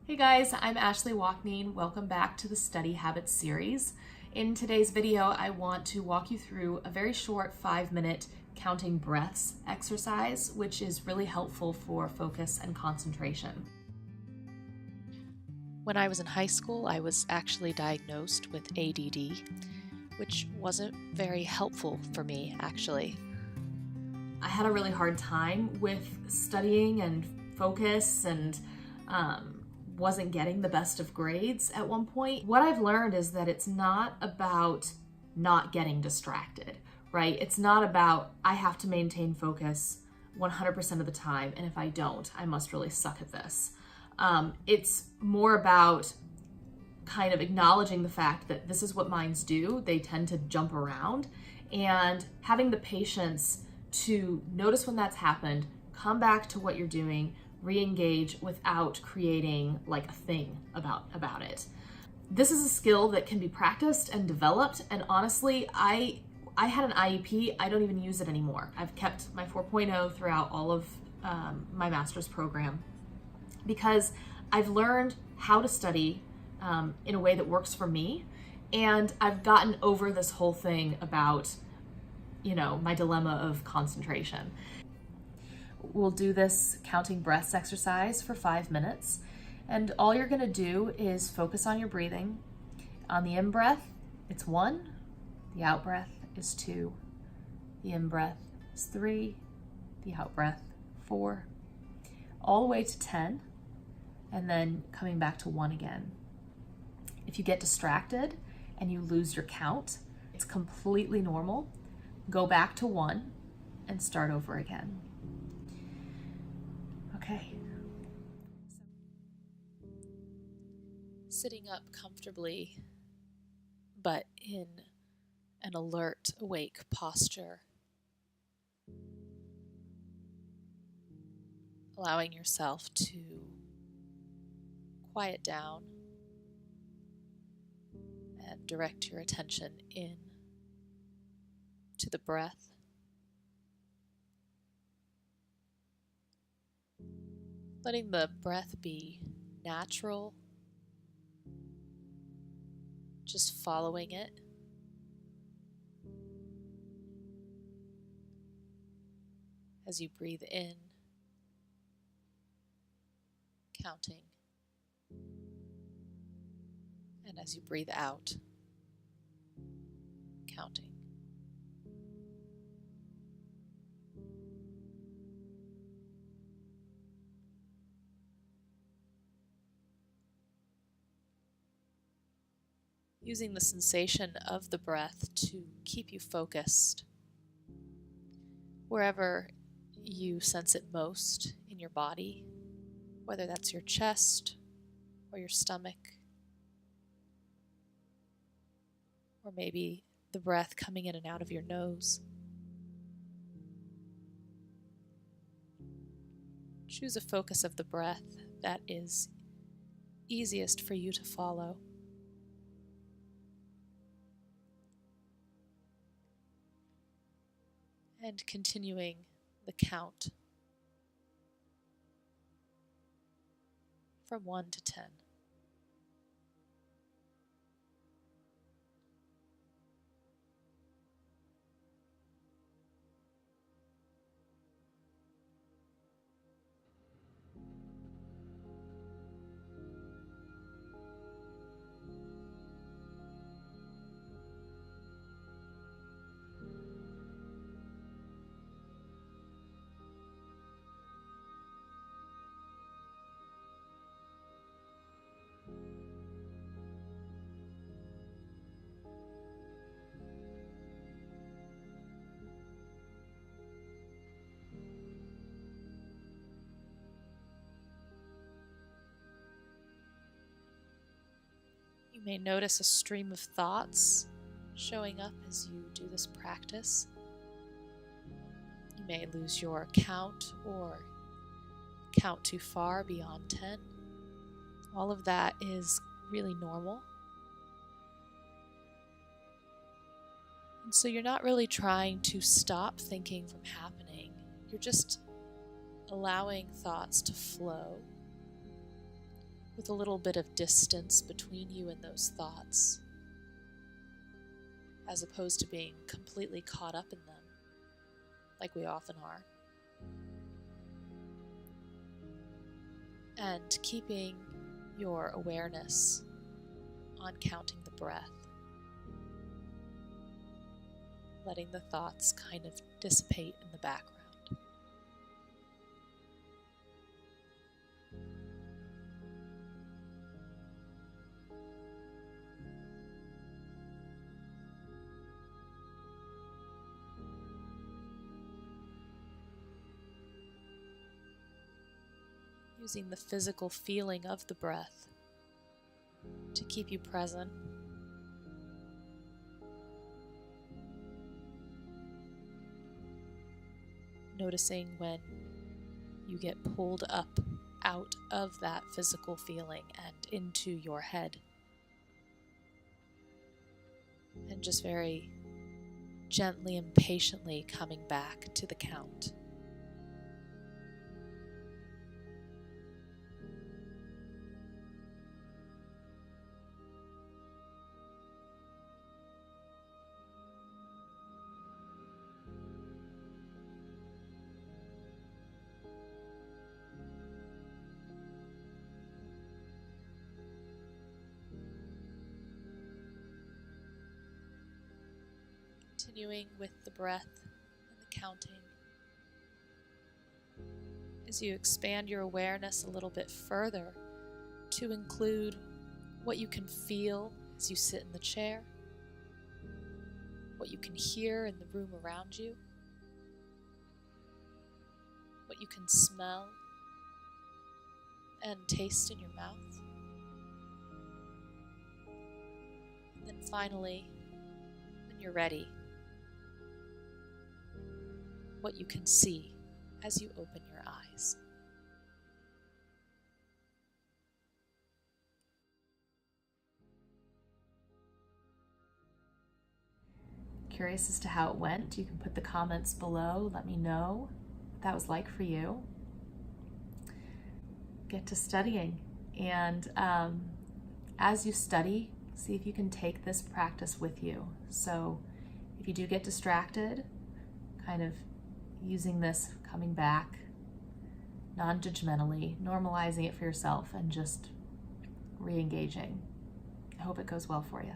Hey guys, I'm Ashley Waknine. Welcome back to the Study Habits series. In today's video, I want to walk you through a very short 5-minute counting breaths exercise, which is really helpful for focus and concentration. When I was in high school, I was actually diagnosed with ADD, which wasn't very helpful for me, actually. I had a really hard time with studying and focus and wasn't getting the best of grades at one point. What I've learned is that it's not about not getting distracted, right? It's not about I have to maintain focus 100% of the time, and if I don't, I must really suck at this. It's more about kind of acknowledging the fact that this is what minds do. They tend to jump around, and having the patience to notice when that's happened, come back to what you're doing, re-engage without creating like a thing about it. This is a skill that can be practiced and developed, and honestly, I had an IEP. I don't even use it anymore. I've kept my 4.0 throughout all of my master's program because I've learned how to study in a way that works for me, and I've gotten over this whole thing about, my dilemma of concentration. We'll do this counting breaths exercise for 5 minutes, and all you're gonna do is focus on your breathing. On the in-breath, it's 1, the out-breath is 2, the in-breath is 3, the out-breath 4, all the way to 10, and then coming back to 1 again. If you get distracted and you lose your count, it's completely normal. Go back to 1 and start over again. Okay. Sitting up comfortably, but in an alert, awake posture. Allowing yourself to quiet down and direct your attention in to the breath. Letting the breath be natural, just following it. As you breathe in, counting, and as you breathe out, counting. Using the sensation of the breath to keep you focused wherever you sense it most in your body, whether that's your chest or your stomach, or maybe the breath coming in and out of your nose. Choose a focus of the breath that is easiest for you to follow. And continuing the count from 1 to 10. You may notice a stream of thoughts showing up as you do this practice. You may lose your count or count too far beyond 10. All of that is really normal. And so you're not really trying to stop thinking from happening. You're just allowing thoughts to flow with a little bit of distance between you and those thoughts, as opposed to being completely caught up in them, like we often are. And keeping your awareness on counting the breath, letting the thoughts kind of dissipate in the background. Using the physical feeling of the breath to keep you present. Noticing when you get pulled up out of that physical feeling and into your head. And just very gently and patiently coming back to the count. Continuing with the breath and the counting, as you expand your awareness a little bit further to include what you can feel as you sit in the chair, what you can hear in the room around you, what you can smell and taste in your mouth. And then finally, when you're ready, what you can see as you open your eyes. Curious as to how it went? You can put the comments below. Let me know what that was like for you. Get to studying. And as you study, see if you can take this practice with you. So if you do get distracted, kind of using this, coming back, non-judgmentally, normalizing it for yourself, and just re-engaging. I hope it goes well for you.